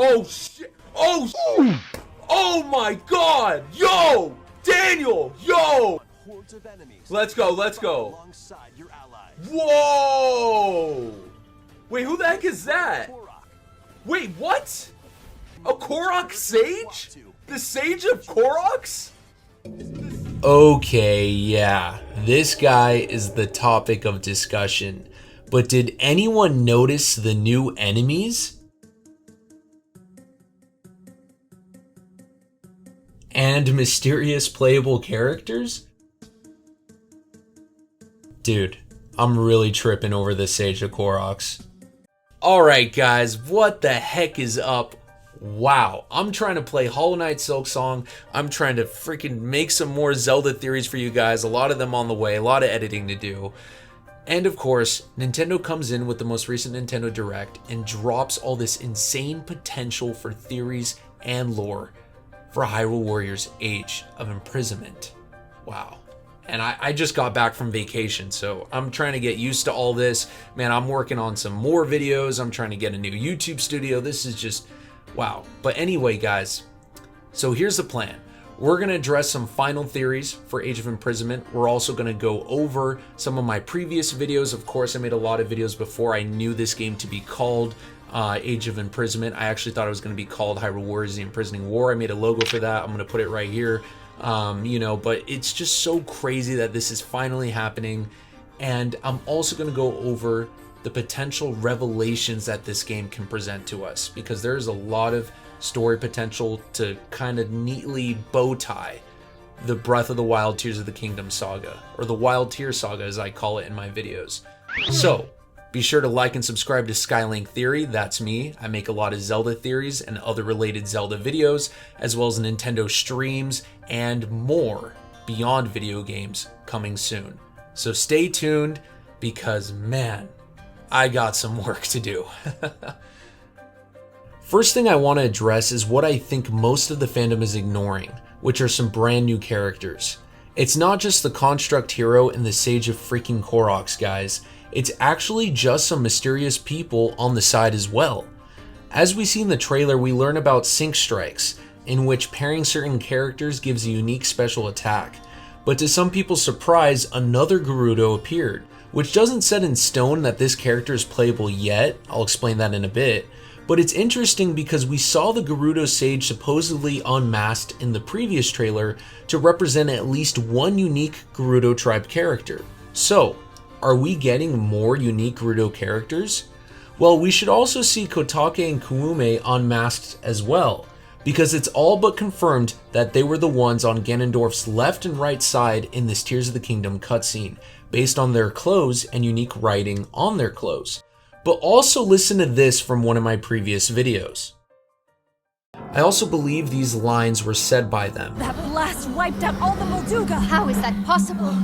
Oh shit! Oh my god! Yo! Daniel! Yo! Let's go, let's go. Whoa! Wait, who the heck is that? Wait, what? A Korok Sage? The Sage of Koroks? Okay, yeah. This guy is the topic of discussion. But did anyone notice the new enemies? And mysterious playable characters? Dude, I'm really tripping over the Sage of Koroks. Alright guys, what the heck is up? Wow, I'm trying to play Hollow Knight Silksong. I'm trying to freaking make some more Zelda theories for you guys. A lot of them on the way, a lot of editing to do. And of course, Nintendo comes in with the most recent Nintendo Direct and drops all this insane potential for theories and lore for Hyrule Warriors Age of Imprisonment. Wow. And I just got back from vacation, so I'm trying to get used to all this. Man, I'm working on some more videos. I'm trying to get a new YouTube studio. This is just, wow. But anyway, guys, so here's the plan. We're going to address some final theories for Age of Imprisonment. We're also going to go over some of my previous videos. Of course, I made a lot of videos before I knew this game to be called Age of Imprisonment. I actually thought it was going to be called Hyrule Warriors: The Imprisoning War. I made a logo for that. I'm going to put it right here. But it's just so crazy that this is finally happening. And I'm also going to go over the potential revelations that this game can present to us, because there's a lot of story potential to kind of neatly bow tie the Breath of the Wild Tears of the Kingdom saga, or the Wild Tear saga as I call it in my videos. So be sure to like and subscribe to Skylink Theory. That's me. I make a lot of Zelda theories and other related Zelda videos, as well as Nintendo streams and more beyond video games coming soon. So stay tuned, because man, I got some work to do. First thing I want to address is what I think most of the fandom is ignoring, which are some brand new characters. It's not just the Construct Hero and the Sage of freaking Koroks, guys. It's actually just some mysterious people on the side as well. As we see in the trailer, we learn about Sync Strikes, in which pairing certain characters gives a unique special attack. But to some people's surprise, another Gerudo appeared, which doesn't set in stone that this character is playable yet. I'll explain that in a bit. But it's interesting because we saw the Gerudo Sage supposedly unmasked in the previous trailer to represent at least one unique Gerudo tribe character. So, are we getting more unique Gerudo characters? Well, we should also see Kotake and Kuume unmasked as well, because it's all but confirmed that they were the ones on Ganondorf's left and right side in this Tears of the Kingdom cutscene, based on their clothes and unique writing on their clothes. But also listen to this from one of my previous videos. I also believe these lines were said by them. That blast wiped out all the Molduga! How is that possible?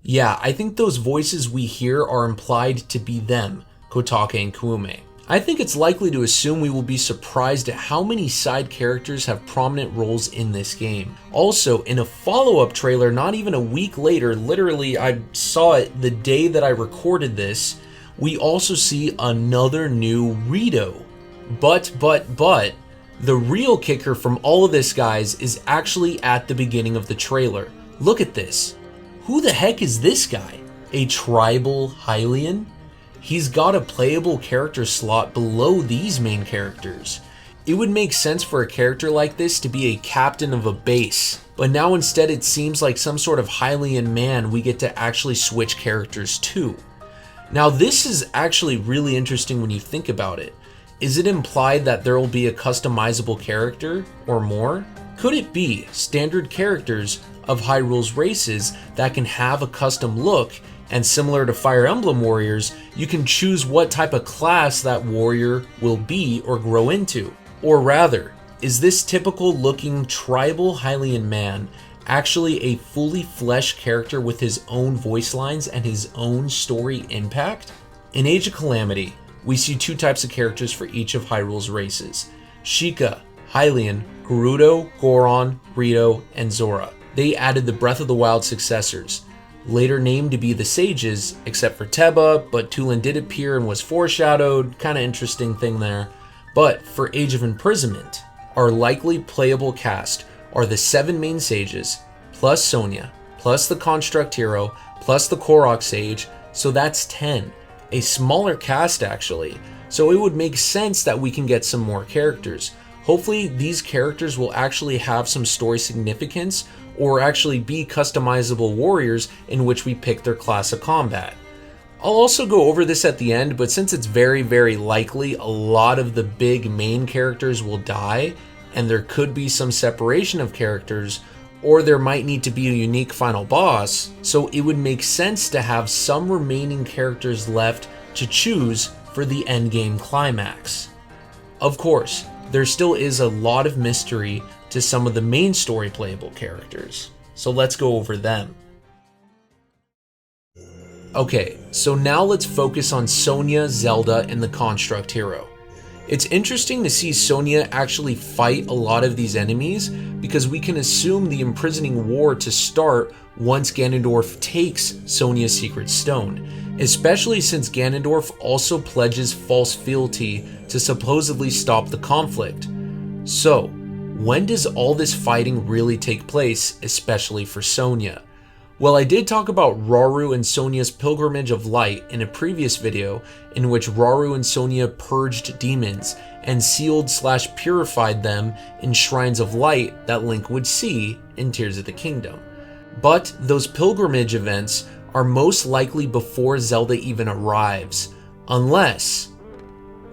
Yeah, I think those voices we hear are implied to be them, Kotake and Kuume. I think it's likely to assume we will be surprised at how many side characters have prominent roles in this game. Also, in a follow-up trailer not even a week later, literally I saw it the day that I recorded this, we also see another new Rito. But, the real kicker from all of this, guys, is actually at the beginning of the trailer. Look at this. Who the heck is this guy? A tribal Hylian? He's got a playable character slot below these main characters. It would make sense for a character like this to be a captain of a base, but now instead it seems like some sort of Hylian man we get to actually switch characters to. Now this is actually really interesting when you think about it. Is it implied that there will be a customizable character or more? Could it be standard characters of Hyrule's races that can have a custom look, and similar to Fire Emblem Warriors, you can choose what type of class that warrior will be or grow into? Or rather, is this typical looking tribal Hylian man actually a fully fleshed character with his own voice lines and his own story impact? In Age of Calamity, we see two types of characters for each of Hyrule's races: Sheikah, Hylian, Gerudo, Goron, Rito, and Zora. They added the Breath of the Wild successors, later named to be the Sages, except for Teba, but Tulin did appear and was foreshadowed, kinda interesting thing there. But for Age of Imprisonment, our likely playable cast are the 7 main sages, plus Sonia, plus the Construct Hero, plus the Korok Sage, so that's 10. A smaller cast actually, so it would make sense that we can get some more characters. Hopefully these characters will actually have some story significance or actually be customizable warriors in which we pick their class of combat. I'll also go over this at the end, but since it's very, very likely a lot of the big main characters will die, and there could be some separation of characters, or there might need to be a unique final boss, so it would make sense to have some remaining characters left to choose for the endgame climax. Of course, there still is a lot of mystery to some of the main story playable characters, so let's go over them. Okay, so now let's focus on Sonia, Zelda, and the Construct Hero. It's interesting to see Sonia actually fight a lot of these enemies because we can assume the imprisoning war to start once Ganondorf takes Sonia's secret stone, especially since Ganondorf also pledges false fealty to supposedly stop the conflict. So, when does all this fighting really take place, especially for Sonia? Well, I did talk about Rauru and Sonia's Pilgrimage of Light in a previous video in which Rauru and Sonia purged demons and sealed/purified them in shrines of light that Link would see in Tears of the Kingdom. But those pilgrimage events are most likely before Zelda even arrives, unless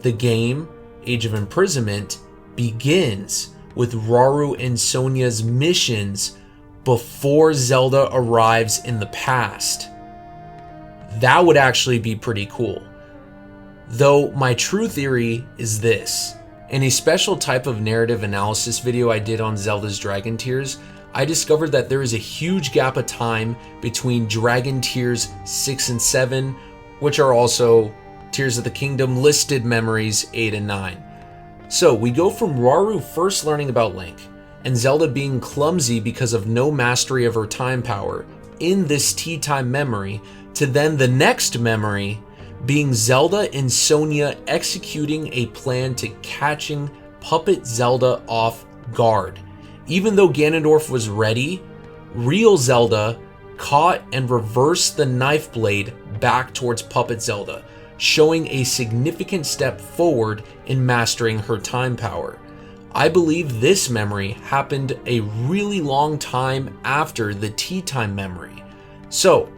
the game, Age of Imprisonment, begins with Rauru and Sonia's missions before Zelda arrives in the past. That would actually be pretty cool. Though my true theory is this. In a special type of narrative analysis video I did on Zelda's Dragon Tears, I discovered that there is a huge gap of time between Dragon Tears 6 and 7, which are also Tears of the Kingdom listed memories 8 and 9. So we go from Rauru first learning about Link, and Zelda being clumsy because of no mastery of her time power in this tea time memory, to then the next memory being Zelda and Sonia executing a plan to catching Puppet Zelda off guard. Even though Ganondorf was ready, real Zelda caught and reversed the knife blade back towards Puppet Zelda, showing a significant step forward in mastering her time power. I believe this memory happened a really long time after the tea time memory. So,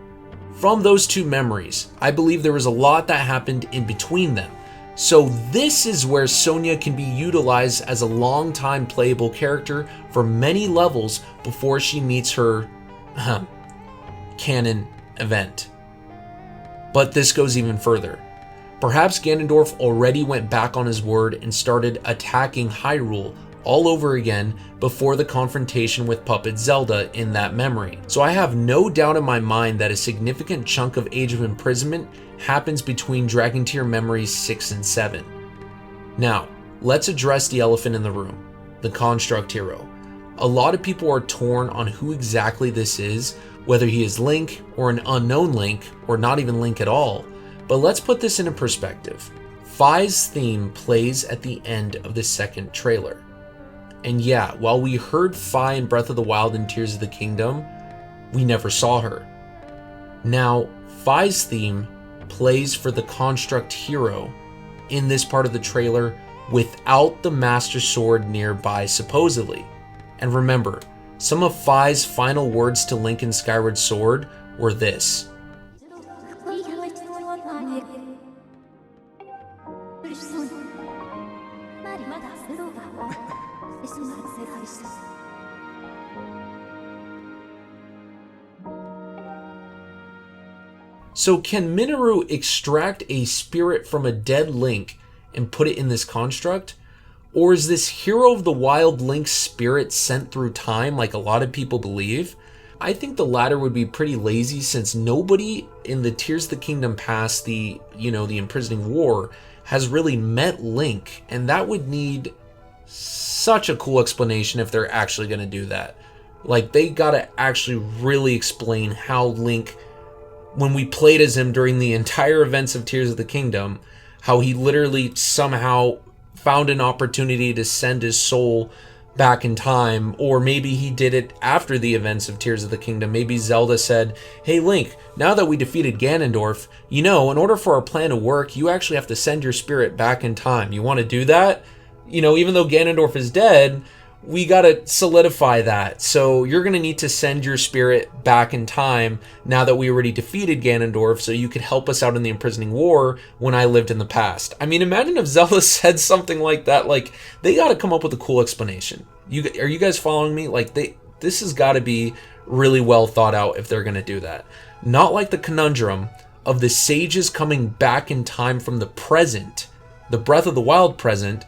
from those two memories, I believe there was a lot that happened in between them. So this is where Sonia can be utilized as a long-time playable character for many levels before she meets her canon event. But this goes even further. Perhaps Ganondorf already went back on his word and started attacking Hyrule all over again before the confrontation with Puppet Zelda in that memory. So I have no doubt in my mind that a significant chunk of Age of Imprisonment happens between Dragon Tear memories 6 and 7. Now, let's address the elephant in the room, the Construct Hero. A lot of people are torn on who exactly this is, whether he is Link or an unknown Link or not even Link at all. But let's put this into perspective. Fi's theme plays at the end of the second trailer. And yeah, while we heard Fi in Breath of the Wild and Tears of the Kingdom, we never saw her. Now, Fi's theme plays for the Construct Hero in this part of the trailer without the Master Sword nearby supposedly. And remember, some of Fi's final words to Link in Skyward Sword were this. So can Minoru extract a spirit from a dead Link and put it in this construct? Or is this Hero of the Wild Link's spirit sent through time like a lot of people believe? I think the latter would be pretty lazy since nobody in the Tears of the Kingdom past the imprisoning war has really met Link, and that would need such a cool explanation if they're actually going to do that. Like, they gotta actually really explain how Link, when we played as him during the entire events of Tears of the Kingdom, how he literally somehow found an opportunity to send his soul back in time, or maybe he did it after the events of Tears of the Kingdom. Maybe Zelda said, hey Link, now that we defeated Ganondorf, you know, in order for our plan to work, you actually have to send your spirit back in time. You want to do that? You know, even though Ganondorf is dead, we gotta solidify that. So you're gonna need to send your spirit back in time now that we already defeated Ganondorf, so you could help us out in the imprisoning war when I lived in the past. I mean, imagine if Zelda said something like that. Like, they gotta come up with a cool explanation. Are you guys following me? Like, this has got to be really well thought out if they're gonna do that. Not like the conundrum of the sages coming back in time from the present, the Breath of the Wild present,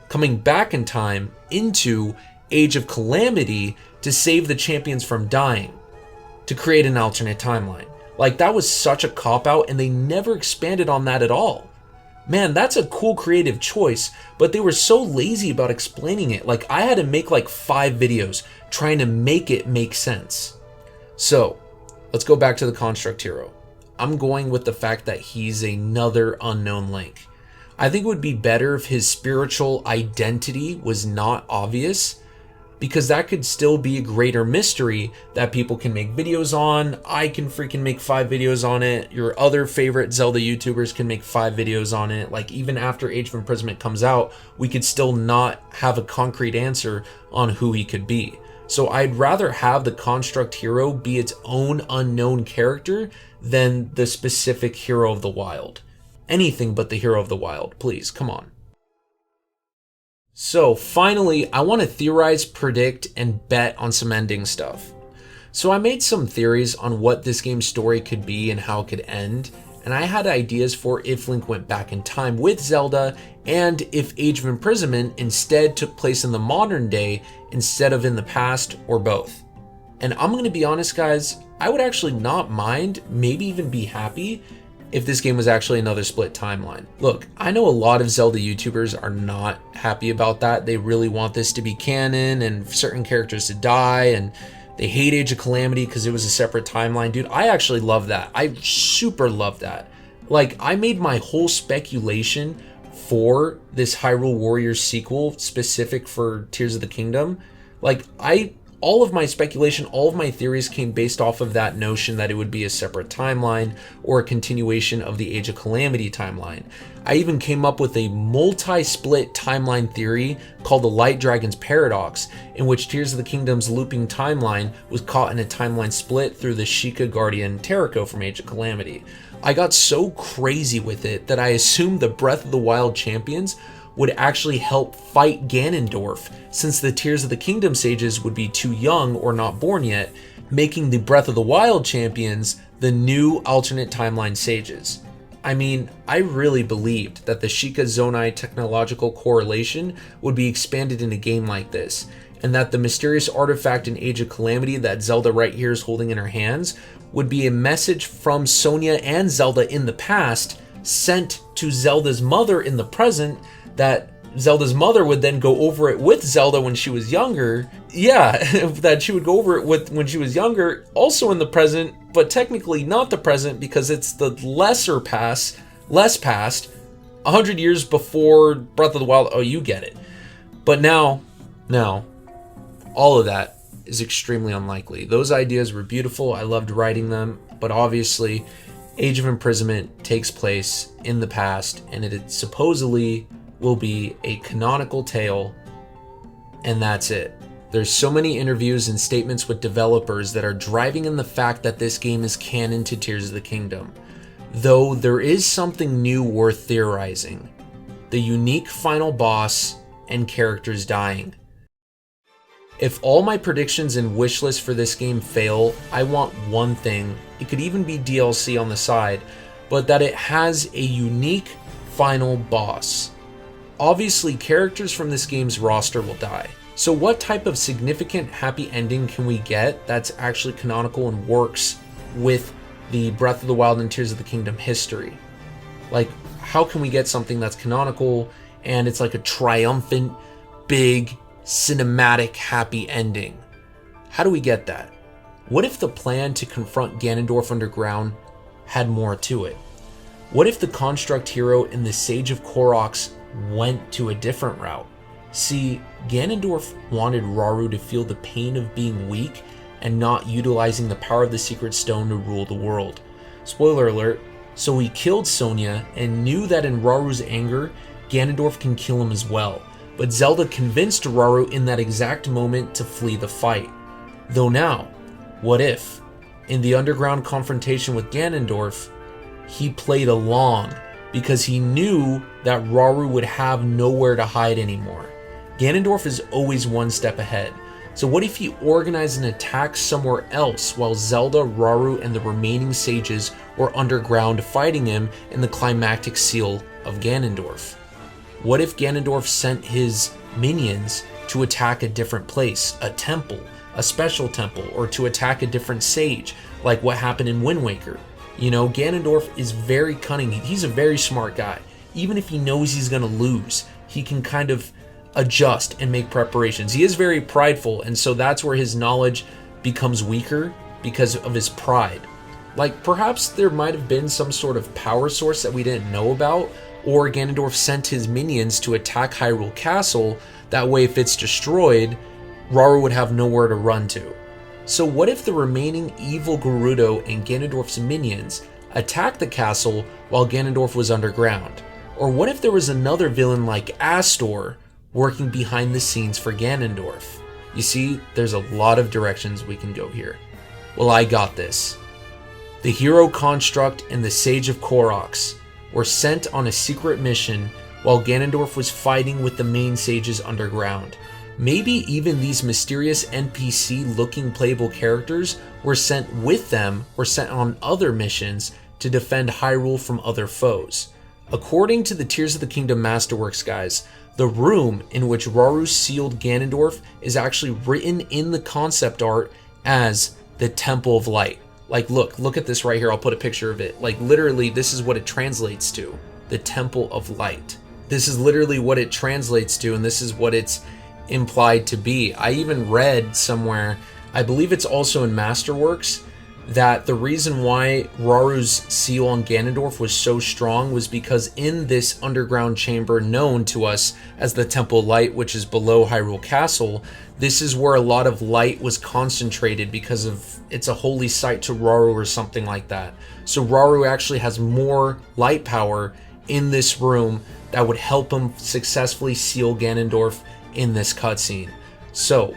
coming back in time into Age of Calamity to save the champions from dying, to create an alternate timeline. Like, that was such a cop-out, and they never expanded on that at all. Man, that's a cool creative choice, but they were so lazy about explaining it. Like, I had to make like 5 videos trying to make it make sense. So, let's go back to the Construct Hero. I'm going with the fact that he's another unknown Link. I think it would be better if his spiritual identity was not obvious, because that could still be a greater mystery that people can make videos on. I can freaking make 5 videos on it. Your other favorite Zelda YouTubers can make 5 videos on it. Like, even after Age of Imprisonment comes out, we could still not have a concrete answer on who he could be. So I'd rather have the Construct Hero be its own unknown character than the specific Hero of the Wild. Anything but the Hero of the Wild, please, come on. So finally, I want to theorize, predict, and bet on some ending stuff. So I made some theories on what this game's story could be and how it could end, and I had ideas for if Link went back in time with Zelda, and if Age of Imprisonment instead took place in the modern day instead of in the past, or both. And I'm going to be honest, guys, I would actually not mind, maybe even be happy, if this game was actually another split timeline. Look, I know a lot of Zelda YouTubers are not happy about that. They really want this to be canon and certain characters to die, and they hate Age of Calamity because it was a separate timeline. Dude, I actually love that. I super love that. Like, I made my whole speculation for this Hyrule Warriors sequel specific for Tears of the Kingdom. Like, all of my speculation, all of my theories came based off of that notion that it would be a separate timeline or a continuation of the Age of Calamity timeline. I even came up with a multi-split timeline theory called the Light Dragon's Paradox, in which Tears of the Kingdom's looping timeline was caught in a timeline split through the Sheikah Guardian Terraco from Age of Calamity. I got so crazy with it that I assumed the Breath of the Wild champions would actually help fight Ganondorf, since the Tears of the Kingdom sages would be too young or not born yet, making the Breath of the Wild champions the new alternate timeline sages. I mean, I really believed that the Sheikah Zonai technological correlation would be expanded in a game like this, and that the mysterious artifact in Age of Calamity that Zelda right here is holding in her hands would be a message from Sonia and Zelda in the past, sent to Zelda's mother in the present, that Zelda's mother would then go over it with Zelda when she was younger. Yeah, that she would go over it with when she was younger, also in the present, but technically not the present because it's the less past, 100 years before Breath of the Wild. Oh, you get it. But now, all of that is extremely unlikely. Those ideas were beautiful. I loved writing them, but obviously Age of Imprisonment takes place in the past, and it supposedly will be a canonical tale, and that's it. There's so many interviews and statements with developers that are driving in the fact that this game is canon to Tears of the Kingdom. Though there is something new worth theorizing: the unique final boss and characters dying. If all my predictions and wish list for this game fail, I want one thing. It could even be DLC on the side, but that it has a unique final boss. Obviously, characters from this game's roster will die. So what type of significant happy ending can we get that's actually canonical and works with the Breath of the Wild and Tears of the Kingdom history? Like, how can we get something that's canonical and it's like a triumphant, big, cinematic, happy ending? How do we get that? What if the plan to confront Ganondorf underground had more to it? What if the Construct Hero and the Sage of Koroks went to a different route. See, Ganondorf wanted Rauru to feel the pain of being weak and not utilizing the power of the Secret Stone to rule the world. Spoiler alert, so he killed Sonia and knew that in Rauru's anger, Ganondorf can kill him as well. But Zelda convinced Rauru in that exact moment to flee the fight. Though now, what if, in the underground confrontation with Ganondorf, he played along because he knew that Rauru would have nowhere to hide anymore. Ganondorf is always one step ahead. So what if he organized an attack somewhere else while Zelda, Rauru, and the remaining sages were underground fighting him in the climactic seal of Ganondorf? What if Ganondorf sent his minions to attack a different place, a temple, a special temple, or to attack a different sage, like what happened in Wind Waker? You know, Ganondorf is very cunning. He's a very smart guy. Even if he knows he's going to lose, he can kind of adjust and make preparations. He is very prideful, and so that's where his knowledge becomes weaker because of his pride. Like, perhaps there might have been some sort of power source that we didn't know about, or Ganondorf sent his minions to attack Hyrule Castle. That way, if it's destroyed, Rauru would have nowhere to run to. So what if the remaining evil Gerudo and Ganondorf's minions attacked the castle while Ganondorf was underground? Or what if there was another villain like Astor working behind the scenes for Ganondorf? You see, there's a lot of directions we can go here. Well, I got this. The Hero Construct and the Sage of Koroks were sent on a secret mission while Ganondorf was fighting with the main sages underground. Maybe even these mysterious NPC-looking playable characters were sent with them or sent on other missions to defend Hyrule from other foes. According to the Tears of the Kingdom Masterworks guys, the room in which Rauru sealed Ganondorf is actually written in the concept art as the Temple of Light. Like, look at this right here. I'll put a picture of it. Like, literally, this is what it translates to. The Temple of Light. This is literally what it translates to, and this is what it's implied to be. I even read somewhere, I believe it's also in Masterworks, that the reason why Rauru's seal on Ganondorf was so strong was because in this underground chamber known to us as the Temple of Light, which is below Hyrule Castle, this is where a lot of light was concentrated because of it's a holy site to Rauru or something like that. So Rauru actually has more light power in this room that would help him successfully seal Ganondorf in this cutscene. So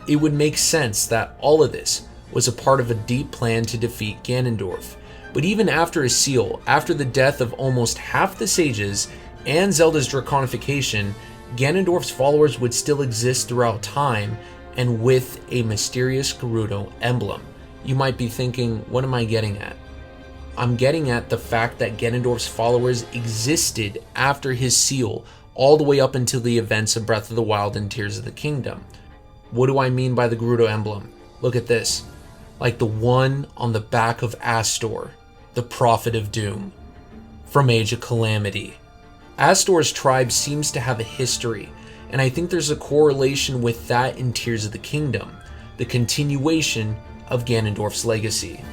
it would make sense that all of this was a part of a deep plan to defeat Ganondorf. But even after his seal, after the death of almost half the sages and Zelda's draconification, Ganondorf's followers would still exist throughout time and with a mysterious Gerudo emblem. You might be thinking, what am I getting at? I'm getting at the fact that Ganondorf's followers existed after his seal all the way up until the events of Breath of the Wild and Tears of the Kingdom. What do I mean by the Gerudo emblem? Look at this. Like the one on the back of Astor, the Prophet of Doom, from Age of Calamity. Astor's tribe seems to have a history, and I think there's a correlation with that in Tears of the Kingdom, the continuation of Ganondorf's legacy.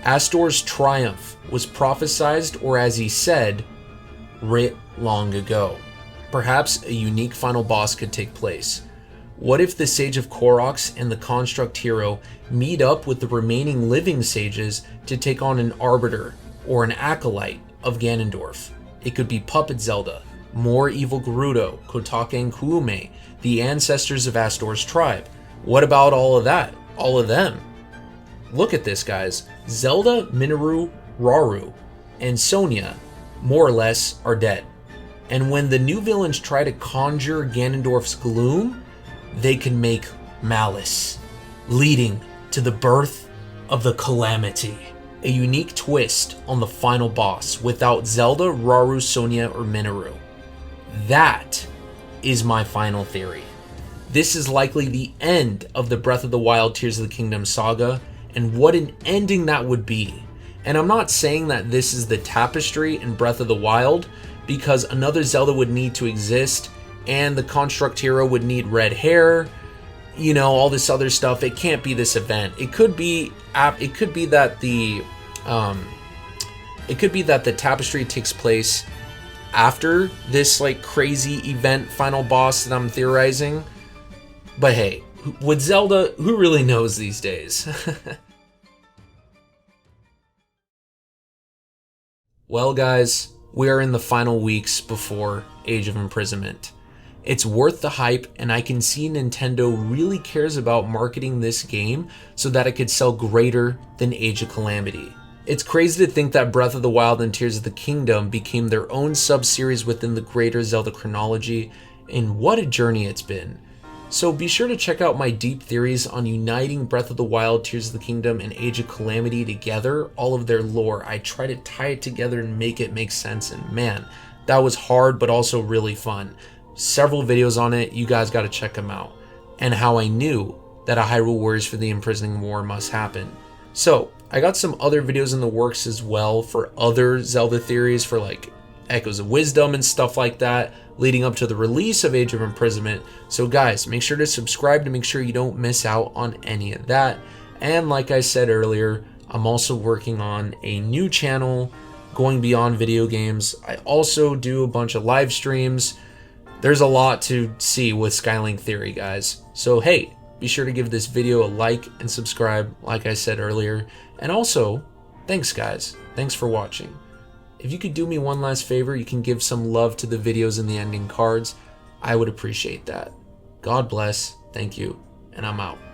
Astor's triumph was prophesized, or as he said, writ long ago. Perhaps a unique final boss could take place. What if the Sage of Koroks and the Construct Hero meet up with the remaining living sages to take on an Arbiter or an Acolyte of Ganondorf? It could be Puppet Zelda, more evil Gerudo, Kotake and Kuume, the ancestors of Astor's tribe. What about all of that? All of them? Look at this, guys. Zelda, Minoru, Rauru, and Sonia, more or less, are dead. And when the new villains try to conjure Ganondorf's gloom, they can make malice, leading to the birth of the Calamity. A unique twist on the final boss without Zelda, Rauru, Sonia, or Minoru. That is my final theory. This is likely the end of the Breath of the Wild Tears of the Kingdom saga, and what an ending that would be. And I'm not saying that this is the tapestry in Breath of the Wild, because another Zelda would need to exist, and the Construct Hero would need red hair, you know, all this other stuff. It can't be this event. It could be that the tapestry takes place after this like crazy event final boss that I'm theorizing. But hey, with Zelda, who really knows these days? Well guys, we are in the final weeks before Age of Imprisonment. It's worth the hype, and I can see Nintendo really cares about marketing this game so that it could sell greater than Age of Calamity. It's crazy to think that Breath of the Wild and Tears of the Kingdom became their own sub-series within the greater Zelda chronology, and what a journey it's been. So be sure to check out my deep theories on uniting Breath of the Wild, Tears of the Kingdom, and Age of Calamity together, all of their lore. I try to tie it together and make it make sense, and man, that was hard but also really fun. Several videos on it, you guys gotta check them out. And how I knew that a Hyrule Warriors for the Imprisoning War must happen. So, I got some other videos in the works as well for other Zelda theories for like Echoes of Wisdom and stuff like that, leading up to the release of Age of Imprisonment. So guys, make sure to subscribe to make sure you don't miss out on any of that. And like I said earlier, I'm also working on a new channel going beyond video games. I also do a bunch of live streams. There's a lot to see with Skylink Theory, guys. So hey, be sure to give this video a like and subscribe like I said earlier. And also, thanks guys. Thanks for watching. If you could do me one last favor, you can give some love to the videos and the ending cards. I would appreciate that. God bless, thank you, and I'm out.